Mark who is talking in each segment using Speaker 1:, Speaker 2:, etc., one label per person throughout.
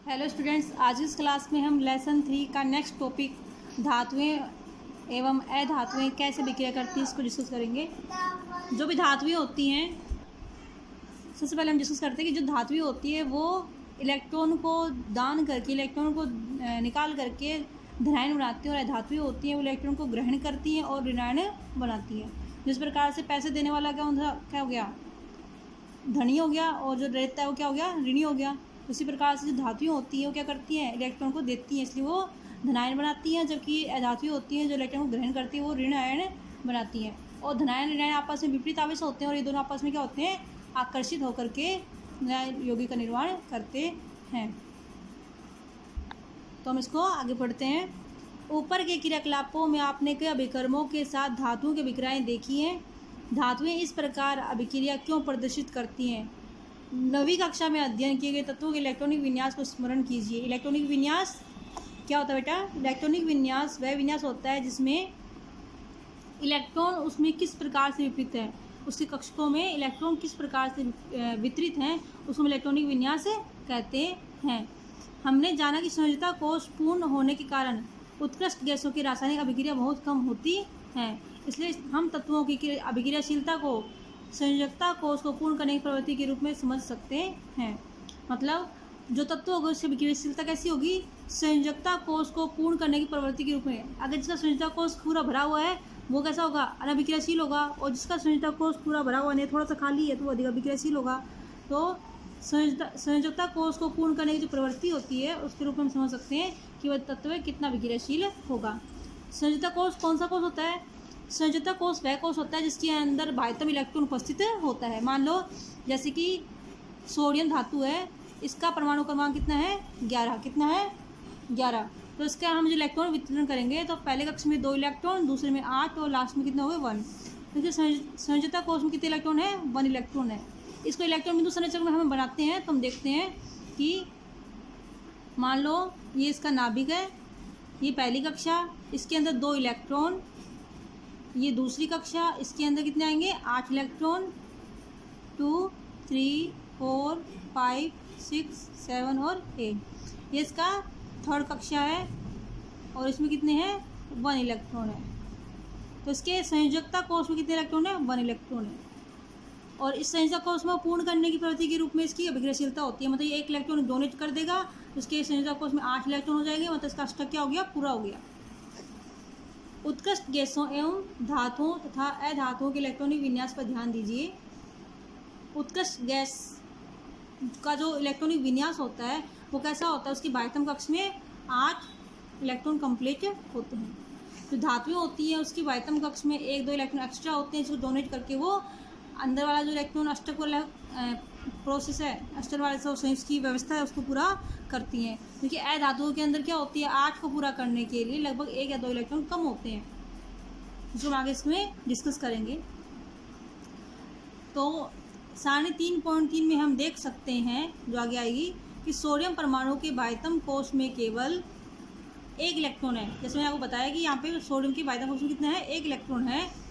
Speaker 1: Hello students, आज इस class में हम लेसन 3 का नेक्स्ट टॉपिक धातुएं एवं अधातुएं कैसे विक्रिया करती हैं इसको डिस्कस करेंगे। जो भी धातुएं होती हैं, सबसे पहले हम डिस्कस करते हैं कि जो धातुएं होती है वो इलेक्ट्रॉन को दान करके, इलेक्ट्रॉन को निकाल करके धनायन बनाती हैं, और अधातुएं होती हैं वो इलेक्ट्रॉन को ग्रहण करती हैं और ऋणायन बनाती हैं। जिस प्रकार से पैसे देने वाला क्या हो गया, धनी हो गया, और जो रहता है वो क्या हो गया, ऋणी हो गया। उसी प्रकार से जो धातुएं होती हैं वो क्या करती हैं, इलेक्ट्रॉन को देती हैं, इसलिए वो धनायन बनाती हैं। जबकि अधातुएं होती हैं जो इलेक्ट्रॉन को ग्रहण करती हैं वो ऋण आयन बनाती हैं। और धनायन ऋणायन आपस में विपरीत आवेश होते हैं, और ये दोनों आपस में क्या होते हैं, आकर्षित होकर के यौगिक का निर्माण करते हैं। तो हम इसको आगे पढ़ते हैं। ऊपर के क्रियाकलापों में आपने कई अभिकर्मों के साथ धातुओं की विक्रियाएं देखी हैं। धातुएं इस प्रकार अभिक्रिया क्यों प्रदर्शित करती हैं? 9वीं कक्षा में अध्ययन किए गए तत्वों के इलेक्ट्रॉनिक विन्यास को स्मरण कीजिए। इलेक्ट्रॉनिक विन्यास क्या होता है बेटा? इलेक्ट्रॉनिक विन्यास वह विन्यास होता है जिसमें इलेक्ट्रॉन उसमें किस प्रकार से विपरीत है, उसके कक्षकों में इलेक्ट्रॉन किस प्रकार से वितरित हैं, उसको इलेक्ट्रॉनिक विन्यास कहते हैं। हमने जाना कि संयोजकता कोष पूर्ण होने के कारण उत्कृष्ट गैसों की रासायनिक अभिक्रिया बहुत कम होती है, इसलिए हम तत्वों की अभिक्रियाशीलता को संयोजकता कोष को पूर्ण करने की प्रवृत्ति के रूप में समझ सकते हैं। मतलब जो तत्व होगा उसकी अभिक्रियाशीलता कैसी होगी, संयोजकता कोष को पूर्ण करने की प्रवृत्ति के रूप में। अगर जिसका संयोजकता कोष पूरा भरा हुआ है वो कैसा होगा, अनभिक्रियाशील होगा, और जिसका संयोजकता कोष पूरा भरा हुआ नहीं, थोड़ा सा खाली है, तो वो अधिक अभिक्रियाशील होगा। तो संयोजकता कोष को पूर्ण करने की जो प्रवृत्ति होती है उसके रूप में हम समझ सकते हैं कि वह तत्व कितना विक्रियाशील होगा। संयोजकता कोष कौन सा कोष होता है? संयोजकता कोष वह कोष होता है जिसके अंदर बाह्यतम इलेक्ट्रॉन उपस्थित होता है। मान लो जैसे कि सोडियम धातु है, इसका परमाणु क्रमांक कितना है, 11। कितना है, 11। तो इसका हम जो इलेक्ट्रॉन वितरण करेंगे तो पहले कक्ष में 2 इलेक्ट्रॉन, दूसरे में 8, और लास्ट में कितना हो गया, 1। देखिए संयोजकता कोष में कितने इलेक्ट्रॉन है, 1 इलेक्ट्रॉन है। इसको इलेक्ट्रॉन बिंदु संरचना में हम बनाते हैं तो हम देखते हैं कि मान लो ये इसका नाभिक है, ये पहली कक्षा, इसके अंदर 2 इलेक्ट्रॉन, ये दूसरी कक्षा, इसके अंदर कितने आएंगे, 8 इलेक्ट्रॉन, 2, 3, 4, 5, 6, 7 और 8। ये इसका थर्ड कक्षा है, और इसमें कितने हैं, 1 इलेक्ट्रॉन है। तो इसके संयोजकता कोष में कितने इलेक्ट्रॉन है, 1 इलेक्ट्रॉन है। और इस संयोजकता कोष में पूर्ण करने की प्रवृत्ति के रूप में इसकी अभिक्रियाशीलता होती है। मतलब ये 1 इलेक्ट्रॉन डोनेट कर देगा, उसके संयोजकता कोष में 8 इलेक्ट्रॉन हो जाएंगे, मतलब इसका अष्टक क्या हो गया, पूरा हो गया। उत्कृष्ट गैसों एवं धातुओं तथा अधातुओं के इलेक्ट्रॉनिक विन्यास पर ध्यान दीजिए। उत्कृष्ट गैस का जो इलेक्ट्रॉनिक विन्यास होता है वो कैसा होता है, उसकी बाह्यतम कक्ष में 8 इलेक्ट्रॉन कंप्लीट होते हैं। जो धातुएं होती हैं उसकी बाह्यतम कक्ष में 1-2 इलेक्ट्रॉन एक्स्ट्रा होते हैं, जिसको डोनेट करके वो अंदर वाला जो इलेक्ट्रॉन अष्टक वाला प्रोसेस है, अष्टक वाले से संयुज की व्यवस्था है उसको पूरा करती हैं। क्योंकि अधातुओं के अंदर क्या होती है, 8 को पूरा करने के लिए लगभग 1 या 2 इलेक्ट्रॉन कम होते हैं, जो हम आगे इसमें डिस्कस करेंगे। तो 3.3 में हम देख सकते हैं जो आगे आएगी कि सोडियम परमाणु के बाह्यतम कोष में केवल 1 इलेक्ट्रॉन है। जैसे मैंने आपको बताया कि यहाँ पे सोडियम के बाह्यतम कोष में कितना है, 1 इलेक्ट्रॉन है।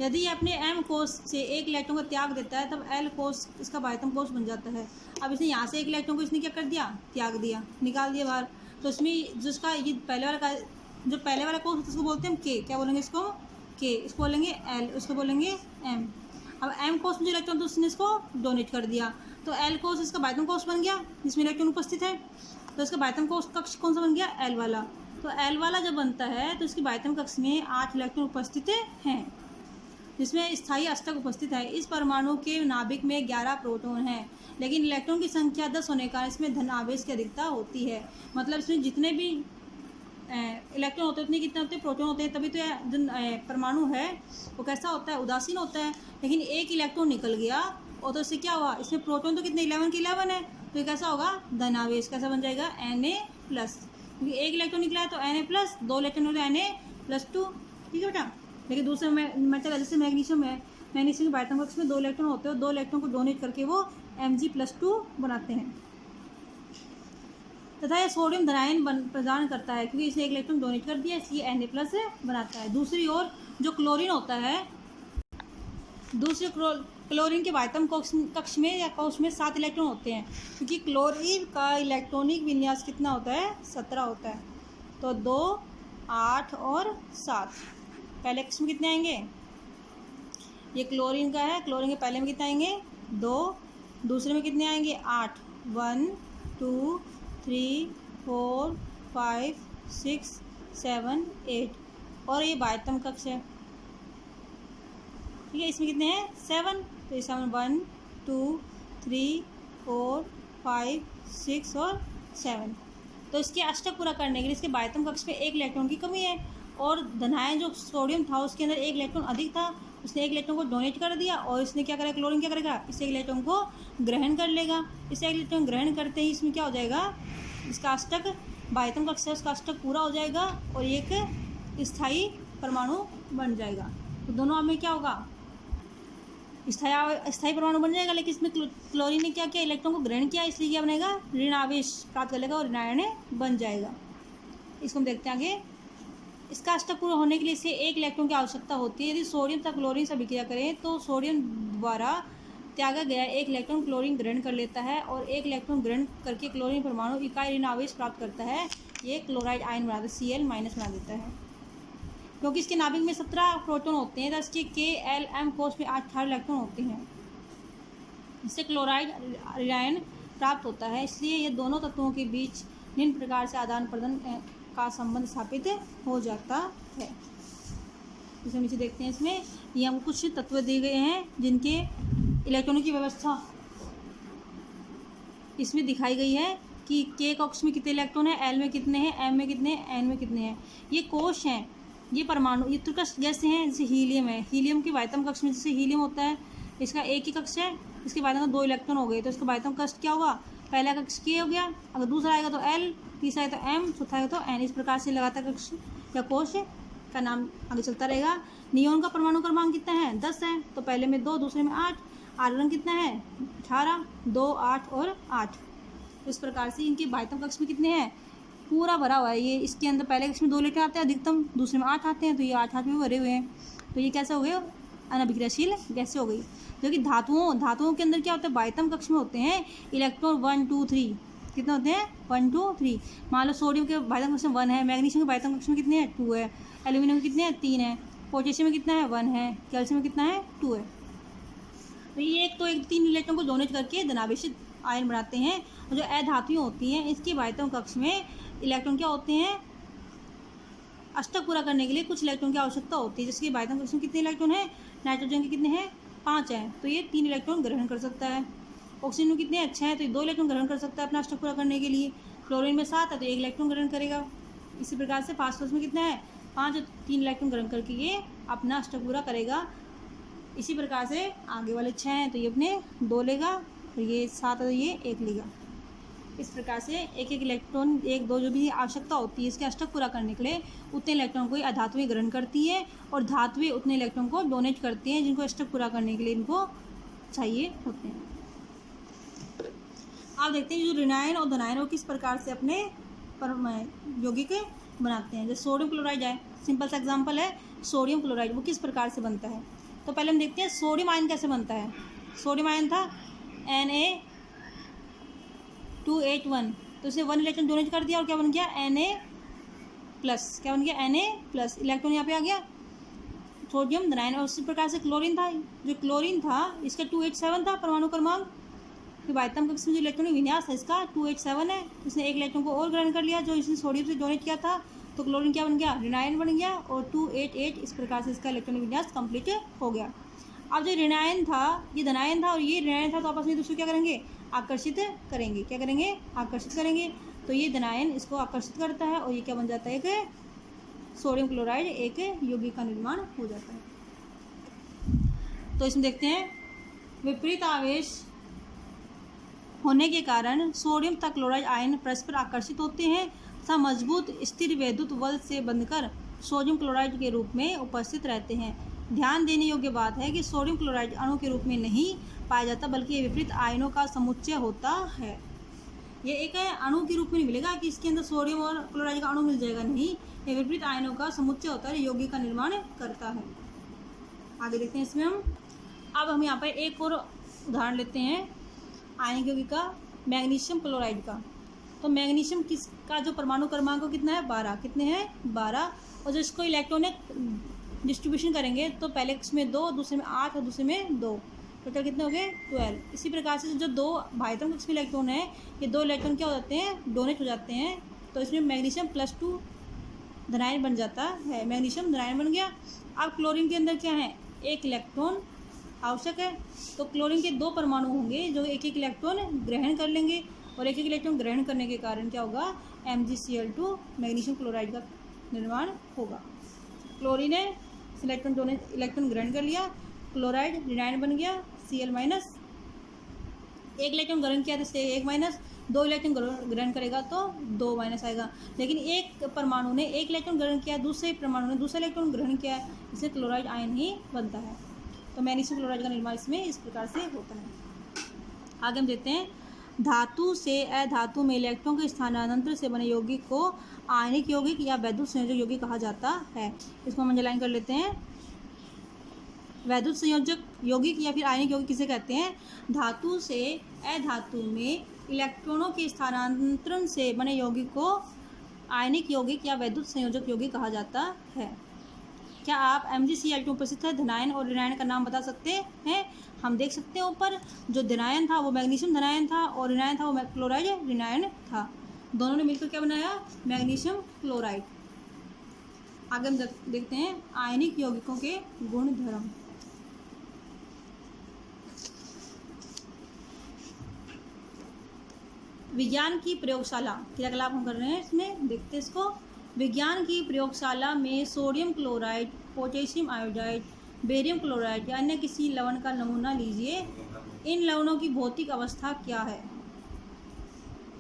Speaker 1: यदि अपने M कोष से 1 इलेक्ट्रॉन को त्याग देता है तब L कोष इसका बाह्यतम कोष बन जाता है। अब इसने यहाँ से 1 इलेक्ट्रॉन को इसने क्या कर दिया, त्याग दिया, निकाल दिया बाहर। तो इसमें जिसका ये पहले वाला कोष उसको बोलते हैं हम K, क्या बोलेंगे इसको, K, इसको बोलेंगे L, उसको बोलेंगे M। अब M कोष में जो इलेक्ट्रॉन तो उसने इसको डोनेट कर दिया, तो L कोष इसका बाह्यतम कोष बन गया जिसमें इलेक्ट्रॉन उपस्थित है। तो इसका बाह्यतम कोष कक्ष कौन सा बन गया, L वाला। तो L वाला जब बनता है तो इसकी बाह्यतम कक्ष में 8 इलेक्ट्रॉन उपस्थित हैं, जिसमें स्थायी अष्टक उपस्थित है। इस परमाणु के नाभिक में 11 प्रोटॉन हैं, लेकिन इलेक्ट्रॉन की संख्या 10 होने का इसमें धन आवेश की अधिकता होती है। मतलब इसमें जितने भी इलेक्ट्रॉन होते हैं उतने कितने होते हैं, प्रोटॉन होते हैं। तभी तो जो परमाणु है वो कैसा होता है, उदासीन होता है। लेकिन 1 इलेक्ट्रॉन निकल गया और तो इससे क्या हुआ, इसमें प्रोटॉन तो कितने 11 के 11 है, तो ये कैसा होगा, धन आवेश। कैसा बन जाएगा, Na+, क्योंकि 1 इलेक्ट्रॉन निकला है तो Na+, 2 इलेक्ट्रॉन निकला Na+2। ठीक है बेटा। लेकिन दूसरे मेटल जैसे मैग्नीशियम है, मैग्नीशियम के बाह्यतम कक्ष में 2 इलेक्ट्रॉन होते हैं, 2 इलेक्ट्रॉन को डोनेट करके वो Mg+2 बनाते हैं। तथा यह सोडियम धनायन प्रदान करता है, क्योंकि इसे 1 इलेक्ट्रॉन डोनेट कर दिया इसलिए Na+ बनाता है। दूसरी ओर जो क्लोरीन होता है, दूसरी क्लोरीन के बाह्यतम कक्ष में या कोश में 7 इलेक्ट्रॉन होते हैं, क्योंकि क्लोरीन का इलेक्ट्रॉनिक विन्यास कितना होता है, 17 होता है। तो 2, 8 और 7 पहले कक्ष में कितने आएंगे, ये क्लोरीन का है, क्लोरीन के पहले में कितने आएंगे 2, दूसरे में कितने आएंगे 8, 1 2 3 4 5 6 7 8 और ये बाह्यतम कक्ष है, ठीक है। इसमें कितने हैं 7, तो ये 7 1 2 3 4 5 6 और 7। तो इसके अष्टक पूरा करने के लिए इसके बाह्यतम कक्ष में 1 इलेक्ट्रॉन की कमी है, और धनायन जो सोडियम था उसके अंदर 1 इलेक्ट्रॉन अधिक था, उसने 1 इलेक्ट्रॉन को डोनेट कर दिया, और इसने क्या करा, क्लोरीन क्या करेगा, इस 1 इलेक्ट्रॉन को ग्रहण कर लेगा। इस 1 इलेक्ट्रॉन ग्रहण करते ही इसमें क्या हो जाएगा, इसका अष्टक बाह्यतम कक्ष है उसका अष्टक पूरा हो जाएगा और एक स्थायी परमाणु बन जाएगा। तो दोनों में क्या होगा, स्थायी परमाणु बन जाएगा। लेकिन इसमें क्लोरीन ने क्या किया, इलेक्ट्रॉन को ग्रहण किया, इसलिए क्या बनेगा, ऋण आवेश प्राप्त कर लेगा और ऋणायन बन जाएगा। इसको हम देखते हैं आगे। इसका अष्टक पूरा होने के लिए इसे 1 इलेक्ट्रॉन की आवश्यकता होती है। यदि सोडियम तक क्लोरीन से अभिक्रिया करें तो सोडियम द्वारा त्यागा गया 1 इलेक्ट्रॉन क्लोरीन ग्रहण कर लेता है, और 1 इलेक्ट्रॉन ग्रहण करके क्लोरीन परमाणु इकाई ऋण आवेश प्राप्त करता है। ये क्लोराइड आयन बनाता है, Cl- बना देता है। क्योंकि इसके नाभिक में 17 प्रोटॉन होते हैं, तो इसके K-L-M कोश में 18 इलेक्ट्रॉन होते हैं। इससे क्लोराइड आयन प्राप्त होता है। इसलिए ये दोनों तत्वों के बीच निम्न प्रकार से आदान प्रदान का संबंध स्थापित हो जाता है। जैसे नीचे देखते हैं, इसमें ये हमको कुछ तत्व दिए गए हैं जिनके इलेक्ट्रॉनों की व्यवस्था इसमें दिखाई गई है कि K कक्ष में कितने इलेक्ट्रॉन हैं, L में कितने हैं, M में कितने हैं, N में कितने हैं। ये कोश हैं, ये परमाणु, ये त्रिकक्ष जैसे हैं, जैसे हीलियम है। हीलियम के बाह्यतम कक्ष में जैसे हीलियम होता है, इसका एक ही कक्ष है, इसके बाह्यतम का 2 इलेक्ट्रॉन हो गए, तो इसका बाह्यतम कक्ष क्या होगा, पहला कक्ष K हो गया, अगर दूसरा आएगा तो L, तीसरा आएगा तो M, चौथा आएगा तो N। इस प्रकार से लगातार कक्ष या कोश का नाम आगे चलता रहेगा। नियोन का परमाणु क्रमांक कितना है, 10 है, तो पहले में 2, दूसरे में 8। आर्गन कितना है, 18, 2, 8 और 8। इस प्रकार से इनके बाह्यतम कक्ष में कितने हैं, पूरा भरा हुआ है। ये इसके अंदर पहले कक्ष में 2 इलेक्ट्रॉन आते हैं अधिकतम, दूसरे में 8 आते हैं, तो ये 8 में भरे हुए हैं। तो ये कैसे हो गए, अनअभिक्रियाशील गैसें हो गई। जो कि धातुओं के अंदर क्या होता है, बाह्यतम कक्ष में होते हैं इलेक्ट्रॉन 1 2 3। कितने होते हैं, 1 2 3। मान लो सोडियम के बाह्यतम कक्ष में 1 है, मैग्नीशियम के बाह्यतम कक्ष में कितने हैं, 2 है, एल्यूमिनियम में कितने हैं, 3 है, पोटेशियम में कितना है, 1 है, कैल्शियम में कितना है, 2 है। तो ये एक 3 इलेक्ट्रॉन को डोनेट करके धनावेशित आयन बनाते हैं। और जो अधातुएं होती हैं इसके बाह्यतम कक्ष में इलेक्ट्रॉन क्या होते हैं, अष्टक पूरा करने के लिए कुछ इलेक्ट्रॉन की आवश्यकता होती है। जिसके बाह्यतम कक्ष में कितने इलेक्ट्रॉन हैं, नाइट्रोजन के कितने हैं, 5 हैं, तो ये 3 इलेक्ट्रॉन ग्रहण कर सकता है। ऑक्सीजन में कितने अच्छे हैं, तो ये 2 इलेक्ट्रॉन ग्रहण कर सकता है अपना अष्टक पूरा करने के लिए। क्लोरीन में 7 है, तो 1 इलेक्ट्रॉन ग्रहण करेगा। इसी प्रकार से फास्फोरस में कितना है, 5 है, 3 इलेक्ट्रॉन ग्रहण करके ये अपना अष्टक पूरा करेगा। इसी प्रकार से आगे वाले 6 हैं, तो ये अपने 2 लेगा, और ये 7 है तो ये 1 लेगा। इस प्रकार से एक इलेक्ट्रॉन 1 2 जो भी आवश्यकता होती है इसके अष्टक पूरा करने के लिए उतने इलेक्ट्रॉन को अधातुएं ग्रहण करती है, और धातुएं उतने इलेक्ट्रॉन को डोनेट करती हैं जिनको अष्टक पूरा करने के लिए इनको चाहिए होते हैं। आप देखते हैं जो ऋणायन और धनायन वो किस प्रकार से अपने यौगिक बनाते हैं। जैसे सोडियम क्लोराइड है, सिंपल सा एग्जाम्पल है सोडियम क्लोराइड, वो किस प्रकार से बनता है। तो पहले हम देखते हैं सोडियम आयन कैसे बनता है। सोडियम आयन था Na2H1, तो इसने 1 इलेक्ट्रॉन डोनेट कर दिया और क्या बन गया, Na+, क्या बन गया, Na+, इलेक्ट्रॉन यहाँ पे आ गया सोडियम धनायन। और उसी प्रकार से क्लोरीन था, जो क्लोरीन था इसका 2H7 था परमाणु क्रमांक, फिर बाह्यतम कक्ष में जो इलेक्ट्रॉनिक विन्यास है इसका 2H7 है, इसने 1 इलेक्ट्रॉन को और ग्रहण कर लिया जो इसने सोडियम से डोनेट किया था, तो क्लोरीन क्या बन गया, ऋणायन बन गया, और 2H8 इस प्रकार से इसका इलेक्ट्रॉनिक विन्यास कंप्लीट हो गया। अब जो ऋणायन था ये धनायन था और ये ऋणायन था, तो आपस में दूसरे क्या करेंगे, आकर्षित करेंगे। क्या करेंगे, आकर्षित करेंगे। तो ये धनायन इसको आकर्षित करता है और ये क्या बन जाता है, एक सोडियम क्लोराइड, एक यौगिक का निर्माण हो जाता है। तो इसमें देखते हैं विपरीत आवेश होने के कारण सोडियम तथा क्लोराइड आयन परस्पर आकर्षित होते हैं तथा मजबूत स्थिर वैद्युत बल से बंधकर सोडियम क्लोराइड के रूप में उपस्थित रहते हैं। ध्यान देने योग्य बात है कि सोडियम क्लोराइड अणु के रूप में नहीं पाया जाता, बल्कि ये विपरीत आयनों का समुच्चय होता है। ये एक अणु के रूप में नहीं मिलेगा कि इसके अंदर सोडियम और क्लोराइड का अणु मिल जाएगा, नहीं, ये विपरीत आयनों का समुच्चय होता है, यौगिक का निर्माण करता है। आगे देखते हैं इसमें हम अब हम यहाँ पर एक और उदाहरण लेते हैं आयनिक यौगिक का, मैग्नीशियम क्लोराइड का। तो मैग्नीशियम किसका जो परमाणु क्रमांक कितना है 12, कितने हैं 12, और जो इसको इलेक्ट्रॉनिक डिस्ट्रीब्यूशन करेंगे तो पहले इसमें 2, दूसरे में 8 और दूसरे में 2, टोटल कितने हो गए 12। इसी प्रकार से जो 2 भाइब्रम कक्ष में इलेक्ट्रॉन है, ये 2 इलेक्ट्रॉन क्या हो जाते हैं डोनेट हो जाते हैं, तो इसमें मैग्नीशियम +2 धनायन बन जाता है, मैग्नीशियम धनायन बन गया। अब क्लोरीन के अंदर क्या है, एक इलेक्ट्रॉन आवश्यक है, तो क्लोरीन के 2 परमाणु होंगे जो एक एक इलेक्ट्रॉन ग्रहण कर लेंगे, और एक एक इलेक्ट्रॉन ग्रहण करने के कारण क्या होगा MgCl2 मैग्नीशियम क्लोराइड का निर्माण होगा। क्लोरीन है, इलेक्ट्रॉन ग्रहण कर लिया, क्लोराइड ऋणायन बन गया Cl-, एक इलेक्ट्रॉन ग्रहण किया तो इससे 1-, 2 इलेक्ट्रॉन ग्रहण करेगा तो 2- आएगा। लेकिन एक परमाणु ने एक इलेक्ट्रॉन ग्रहण किया, दूसरे परमाणु ने दूसरा इलेक्ट्रॉन ग्रहण किया, इससे क्लोराइड आयन ही बनता है। तो मैग्नीशियम क्लोराइड का निर्माण इसमें इस प्रकार से होता है। आगे हम देखते हैं, धातु से अधातु में इलेक्ट्रॉन के स्थानांतरण से बने यौगिक को आयनिक यौगिक या वैद्युत संयोजक यौगिक कहा जाता है। इसको हम अंडरलाइन कर लेते हैं। वैद्युत संयोजक यौगिक या फिर आयनिक यौगिक किसे कहते हैं, धातु से अधातु में इलेक्ट्रॉनों के स्थानांतरण से बने यौगिक को आयनिक यौगिक या वैद्युत संयोजक यौगिक कहा जाता है। क्या आप MgCl2 उपस्थित है धनायन और ऋणायन का नाम बता सकते हैं। हम देख सकते हैं ऊपर जो धनायन था वो मैग्नीशियम धनायन था, और ऋणायन था वो क्लोराइड ऋणायन था, दोनों ने मिलकर क्या बनाया मैग्नीशियम क्लोराइड। आगे हम देखते हैं आयनिक यौगिकों के गुण धर्म। विज्ञान की प्रयोगशाला क्रियाकलाप हम कर रहे हैं, इसमें देखते हैं इसको। विज्ञान की प्रयोगशाला में sodium chloride, potassium iodide, barium chloride या अन्य किसी लवण का नमूना लीजिए। इन लवणों की भौतिक अवस्था क्या है।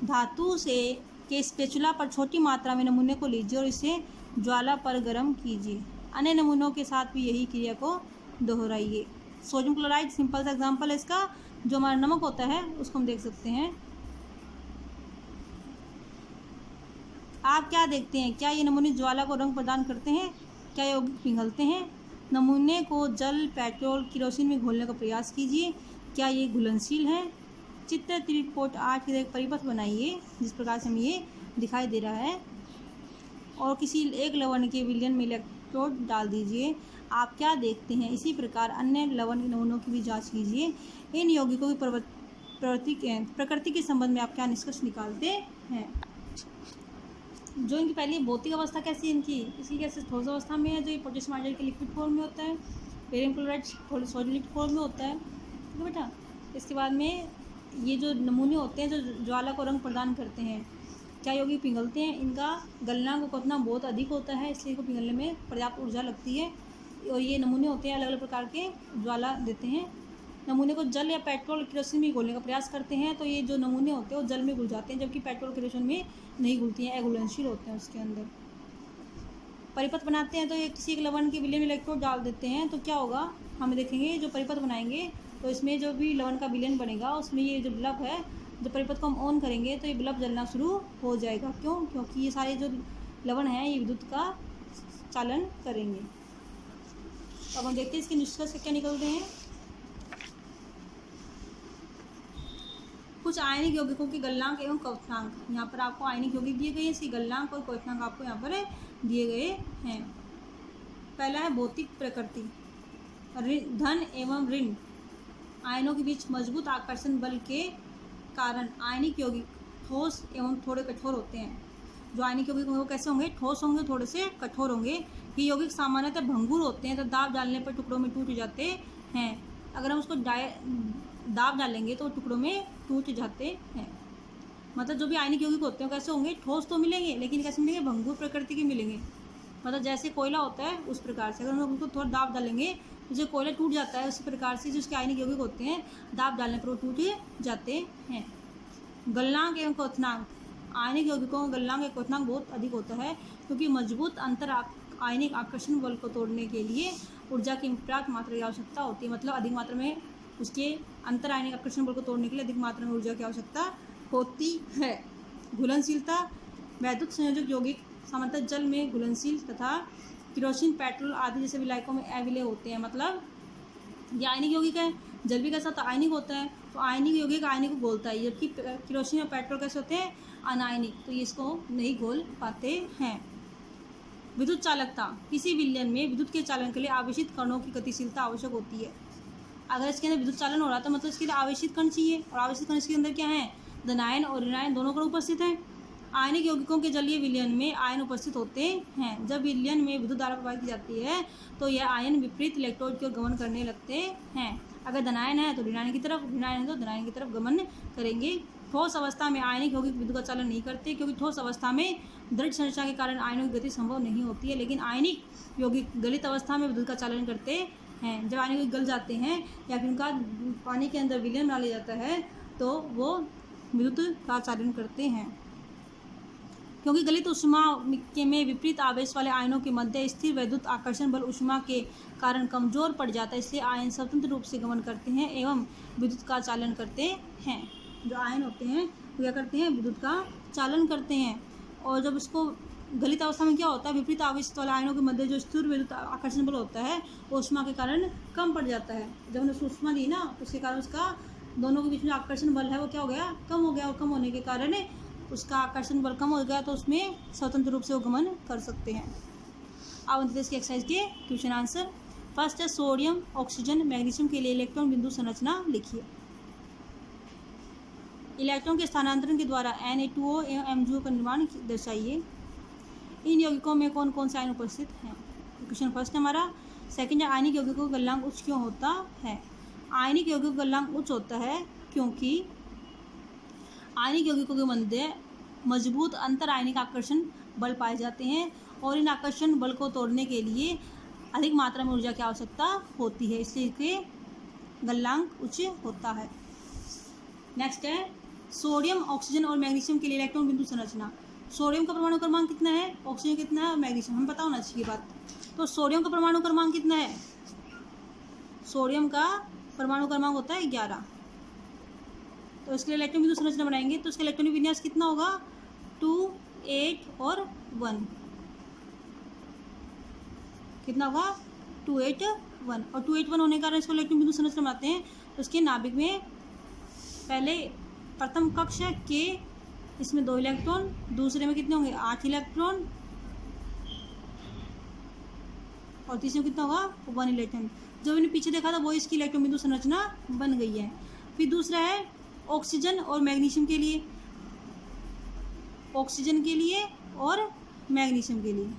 Speaker 1: धातु से के स्पेचुला पर छोटी मात्रा में नमूने को लीजिए और इसे ज्वाला पर गर्म कीजिए। अन्य नमूनों के साथ भी यही क्रिया को दोहराइए। सोडियम क्लोराइड सिंपल सा एग्जाम्पल है इसका, जो हमारा नमक होता है उसको हम देख सकते हैं। आप क्या देखते हैं, क्या ये नमूने ज्वाला को रंग प्रदान करते हैं, क्या यौगिक पिघलते हैं। नमूने को जल, पेट्रोल, केरोसिन में घोलने का प्रयास कीजिए, क्या ये घुलनशील है। चित्र 3.8 की एक परिपथ बनाइए जिस प्रकार से हमें ये दिखाई दे रहा है, और किसी एक लवण के विलयन में इलेक्ट्रोड डाल दीजिए। आप क्या देखते हैं। इसी प्रकार अन्य लवण के नमूनों की भी जांच कीजिए। इन यौगिकों की प्रकृति के संबंध में आप क्या निष्कर्ष निकालते हैं। जो इनकी पहली भौतिक अवस्था कैसी है इनकी, इसकी कैसे ठोस अवस्था में है, जो ये पोटेशियम आयोडाइड के लिक्विड फॉर्म में होता है, barium chloride solid liquid form में होता है, ठीक है बेटा। इसके बाद में ये जो नमूने होते हैं जो ज्वाला को रंग प्रदान करते हैं, क्या यौगिक पिघलते हैं। इनका गलनांक उतना बहुत अधिक होता है, इसलिए इनको पिघलने में पर्याप्त ऊर्जा लगती है, और ये नमूने होते हैं अलग अलग प्रकार के ज्वाला देते हैं। नमूने को जल या पेट्रोल केरोसिन में घोलने का प्रयास करते हैं, तो ये जो नमूने होते हैं वो जल में घुल जाते हैं, जबकि पेट्रोल केरोसिन में नहीं घुलती हैं, अघुलनशील होते हैं उसके अंदर। परिपथ बनाते हैं तो ये किसी एक लवण के विलयन में इलेक्ट्रोड डाल देते हैं, तो क्या होगा हम देखेंगे जो परिपथ बनाएंगे तो इसमें जो भी लवण का विलयन बनेगा उसमें ये जो बल्ब है, जब परिपथ को हम ऑन करेंगे तो ये बल्ब जलना शुरू हो जाएगा। क्यों, क्योंकि ये सारे जो लवण हैं ये विद्युत का चालन करेंगे। अब हम देखते हैं इसके निष्कर्ष क्या निकलते हैं। कुछ आयनिक यौगिकों के गलनांक एवं क्वथनांक, यहाँ पर आपको आयनिक यौगिक दिए गए हैं, इसके गलनांक और क्वथनांक आपको यहाँ पर दिए गए हैं। पहला है भौतिक प्रकृति। धन एवं ऋण आयनों के बीच मजबूत आकर्षण बल के कारण आयनिक यौगिक ठोस एवं थोड़े कठोर होते हैं। जो आयनिक यौगिक होंगे वो कैसे होंगे, ठोस होंगे, थोड़े से कठोर होंगे। ये यौगिक सामान्यतः भंगुर होते हैं, तो दाब डालने पर टुकड़ों में टूट जाते हैं। अगर हम उसको दाब डालेंगे तो टुकड़ों में टूट जाते हैं। मतलब जो भी आयनिक यौगिक होते हैं कैसे होंगे, ठोस तो मिलेंगे लेकिन कैसे मिलेंगे, भंगुर प्रकृति के मिलेंगे। मतलब जैसे कोयला होता है उस प्रकार से, अगर हम उसको थोड़ा दाब डालेंगे तो जो कोयला टूट जाता है उसी प्रकार से जो उसके आयनिक यौगिक होते हैं दाब डालने पर वो टूट जाते हैं। गलनांक एवं क्वथनांक, आयनिक यौगिकों का गलनांक एवं क्वथनांक बहुत अधिक होता है, क्योंकि मजबूत अंतर आयनिक आकर्षण बल को तोड़ने के लिए ऊर्जा की पर्याप्त मात्रा की आवश्यकता होती है। मतलब अधिक मात्रा में उसके अंतर आयनिक आकर्षण बल को तोड़ने के लिए अधिक मात्रा में ऊर्जा की आवश्यकता होती है। घुलनशीलता, वैद्युत संयोजक यौगिक सामान्यतः जल में घुलनशील तथा केरोसिन, पेट्रोल आदि जैसे विलायकों में अविलेय होते हैं। मतलब ये आयनिक यौगिक है। जल भी कैसा होता है? आयनिक होता है। तो आयनिक यौगिक आयनिक को घोलता है, जबकि केरोसिन और पेट्रोल कैसे होते हैं? अनायनिक, तो ये इसको नहीं घोल पाते हैं। विद्युत चालकता, किसी विलयन में विद्युत के चालन के लिए आवेशित कणों की गतिशीलता आवश्यक होती है। अगर इसके अंदर विद्युत चालन हो रहा तो मतलब इसके लिए आवेशित कण चाहिए, और आवेशित कण इसके अंदर क्या है? धनायन और ऋणायन दोनों कण उपस्थित हैं। आयनिक यौगिकों के जलीय विलयन में आयन उपस्थित होते हैं। जब विलयन में विद्युत धारा प्रवाहित की जाती है तो यह आयन विपरीत इलेक्ट्रोड की ओर गमन करने लगते हैं। अगर धनायन है तो ऋणायन की तरफ, ऋणायन है तो धनायन की तरफ गमन करेंगे। ठोस अवस्था में आयनिक यौगिक विद्युत का चालन नहीं करते, क्योंकि ठोस अवस्था में दृढ़ संरचना के कारण आयनों की गति संभव नहीं होती है। लेकिन आयनिक यौगिक गलित अवस्था में विद्युत का चालन करते हैं। जब आयनिक गल जाते हैं या फिर उनका पानी के अंदर विलयन बना लिया जाता है तो वो विद्युत का चालन करते हैं। क्योंकि गलित ऊष्मा में विपरीत आवेश वाले आयनों के मध्य स्थिर वैद्युत आकर्षण बल ऊष्मा के कारण कमजोर पड़ जाता है, इसलिए आयन स्वतंत्र रूप से गमन करते हैं एवं विद्युत का चालन करते हैं। जो आयन होते हैं वो क्या करते हैं? विद्युत का चालन करते हैं। और जब इसको गलित अवस्था में क्या होता है? विपरीत आवेश वाले आयनों के मध्य जो स्थिर विद्युत आकर्षण बल होता है वो ऊष्मा के कारण कम पड़ जाता है। जब हमने ऊष्मा दी ना तो उसके कारण उसका दोनों के बीच में आकर्षण बल है वो क्या हो गया? कम हो गया। और कम होने के कारण उसका आकर्षण बल कम हो गया तो उसमें स्वतंत्र रूप से वो गमन कर सकते हैं। अब इसकी एक्सरसाइज के क्वेश्चन आंसर। फर्स्ट है सोडियम, ऑक्सीजन, मैग्नीशियम के लिए इलेक्ट्रॉन बिंदु संरचना लिखिए। इलेक्ट्रॉन के स्थानांतरण के द्वारा Na2O एवं MgO का निर्माण दर्शाइए। इन यौगिकों में कौन कौन से आयन उपस्थित हैं? क्वेश्चन फर्स्ट है हमारा। सेकंड है आयनिक यौगिकों का गलनांक उच्च क्यों होता है? आयनिक यौगिकों का गलनांक उच्च होता है क्योंकि आयनिक यौगिकों के मध्य मजबूत अंतर आयनिक आकर्षण बल पाए जाते हैं और इन आकर्षण बल को तोड़ने के लिए अधिक मात्रा में ऊर्जा की आवश्यकता होती है, इसलिए इसके गलनांक उच्च होता है। नेक्स्ट है सोडियम, ऑक्सीजन और मैग्नीशियम के लिए इलेक्ट्रॉन बिंदु संरचना। सोडियम का परमाणु क्रमांक कितना है? ऑक्सीजन कितना है? और मैग्नीशियम हमें पता होना चाहिए बात। तो सोडियम का परमाणु क्रमांक कितना है? सोडियम का परमाणु क्रमांक होता है 11। तो इसके लिए इलेक्ट्रॉन बिंदु संरचना बनाएंगे तो इसका इलेक्ट्रॉनिक विन्यास कितना होगा? 2, 8 और 1। कितना होगा? 2, 8, 1। और 2, 8, 1 होने के कारण इसको इलेक्ट्रॉन बिंदु संरचना बनाते हैं। तो इसके नाभिक में पहले प्रथम कक्ष है के, इसमें 2 इलेक्ट्रॉन, दूसरे में कितने होंगे? 8 इलेक्ट्रॉन, और तीसरे में कितना होगा? 1 इलेक्ट्रॉन। जो मैंने पीछे देखा था वो इसकी इलेक्ट्रॉन बिंदु संरचना बन गई है। फिर दूसरा है ऑक्सीजन और मैग्नीशियम के लिए, ऑक्सीजन के लिए और मैग्नीशियम के लिए।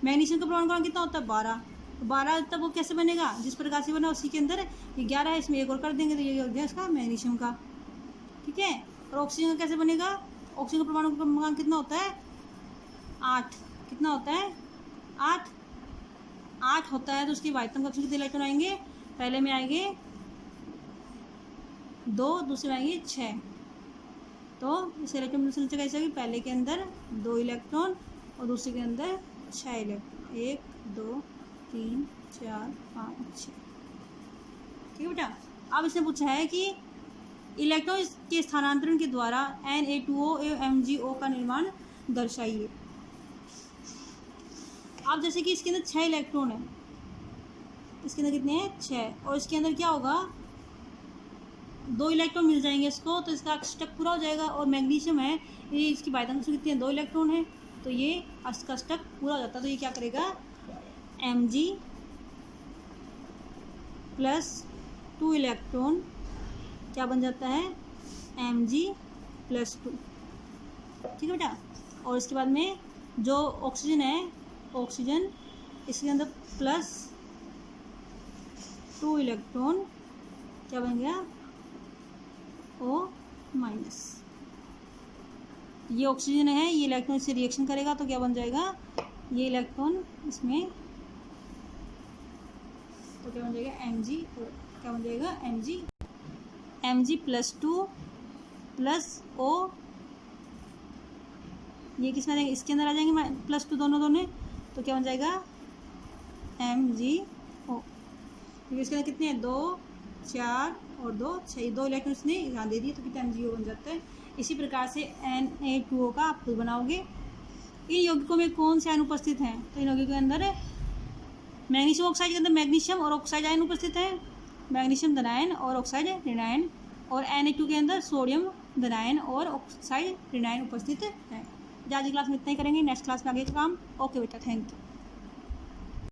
Speaker 1: मैग्नीशियम का परमाणु क्रमांक कितना होता है? 12। तो 12 तब वो कैसे बनेगा? जिस प्रकार से बना उसी के अंदर ये 11 है, इसमें एक और कर देंगे तो ये हो गया इसका मैग्नीशियम का। ठीक है। और ऑक्सीजन का कैसे बनेगा? ऑक्सीजन का परमाणु क्रमांक कितना होता है? 8। कितना होता है? 8 होता है। तो उसकी वायतम कक्ष में कितने इलेक्ट्रॉन आएंगे? पहले में आएंगे 2, दूसरे में आएंगे 6। तो इस इलेक्ट्रॉन बिंदु संरचना कैसे होगी? पहले के अंदर 2 इलेक्ट्रॉन और दूसरे के अंदर 6 इलेक्ट्रॉन। 1, 2, 3, 4, 5, 6। ठीक है बेटा। अब इसने पूछा है कि इलेक्ट्रॉन के स्थानांतरण के द्वारा Na2O एवं MgO का निर्माण दर्शाइए। अब जैसे कि इसके अंदर 6 इलेक्ट्रॉन है, इसके अंदर कितने हैं? 6। और इसके अंदर क्या होगा? 2 इलेक्ट्रॉन मिल जाएंगे इसको, तो इसका अष्टक पूरा हो जाएगा। और मैग्नीशियम है, ये इसकी बाध्यता कितनी है? 2 इलेक्ट्रॉन है, तो ये इसका अष्टक पूरा हो जाता है। तो ये क्या करेगा? Mg प्लस 2 इलेक्ट्रॉन क्या बन जाता है? Mg plus 2। ठीक है बेटा। और इसके बाद में जो ऑक्सीजन है, ऑक्सीजन इसके अंदर प्लस 2 इलेक्ट्रॉन क्या बन गया? O minus. ये ऑक्सीजन है, ये इलेक्ट्रॉन इससे रिएक्शन करेगा तो क्या बन जाएगा? ये इलेक्ट्रॉन इसमें तो क्या बन जाएगा? Mg। क्या बन जाएगा? Mg plus 2 plus O। ये किस में आ जाएंगे? इसके अंदर आ जाएंगे प्लस 2 दोनों। तो क्या बन जाएगा? MgO। क्योंकि इसके अंदर कितने हैं? 2, 4 और 2, 6। 2 इलेक्ट्रॉन इसने यहाँ दे दिए तो कितना MgO बन जाता है। इसी प्रकार से Na2O का आप खुद बनाओगे। इन यौगिकों में कौन से आयन उपस्थित हैं? तो इन यौगिकों के अंदर मैग्नीशियम ऑक्साइड के अंदर मैग्नीशियम और ऑक्साइड आयन उपस्थित है। मैग्नीशियम धनायन और ऑक्साइड ऋणायन, और Na2 के अंदर सोडियम धनायन और ऑक्साइड ऋणायन उपस्थित है। आज की क्लास में इतना ही करेंगे, नेक्स्ट क्लास में आगे का काम। ओके बेटा, थैंक यू।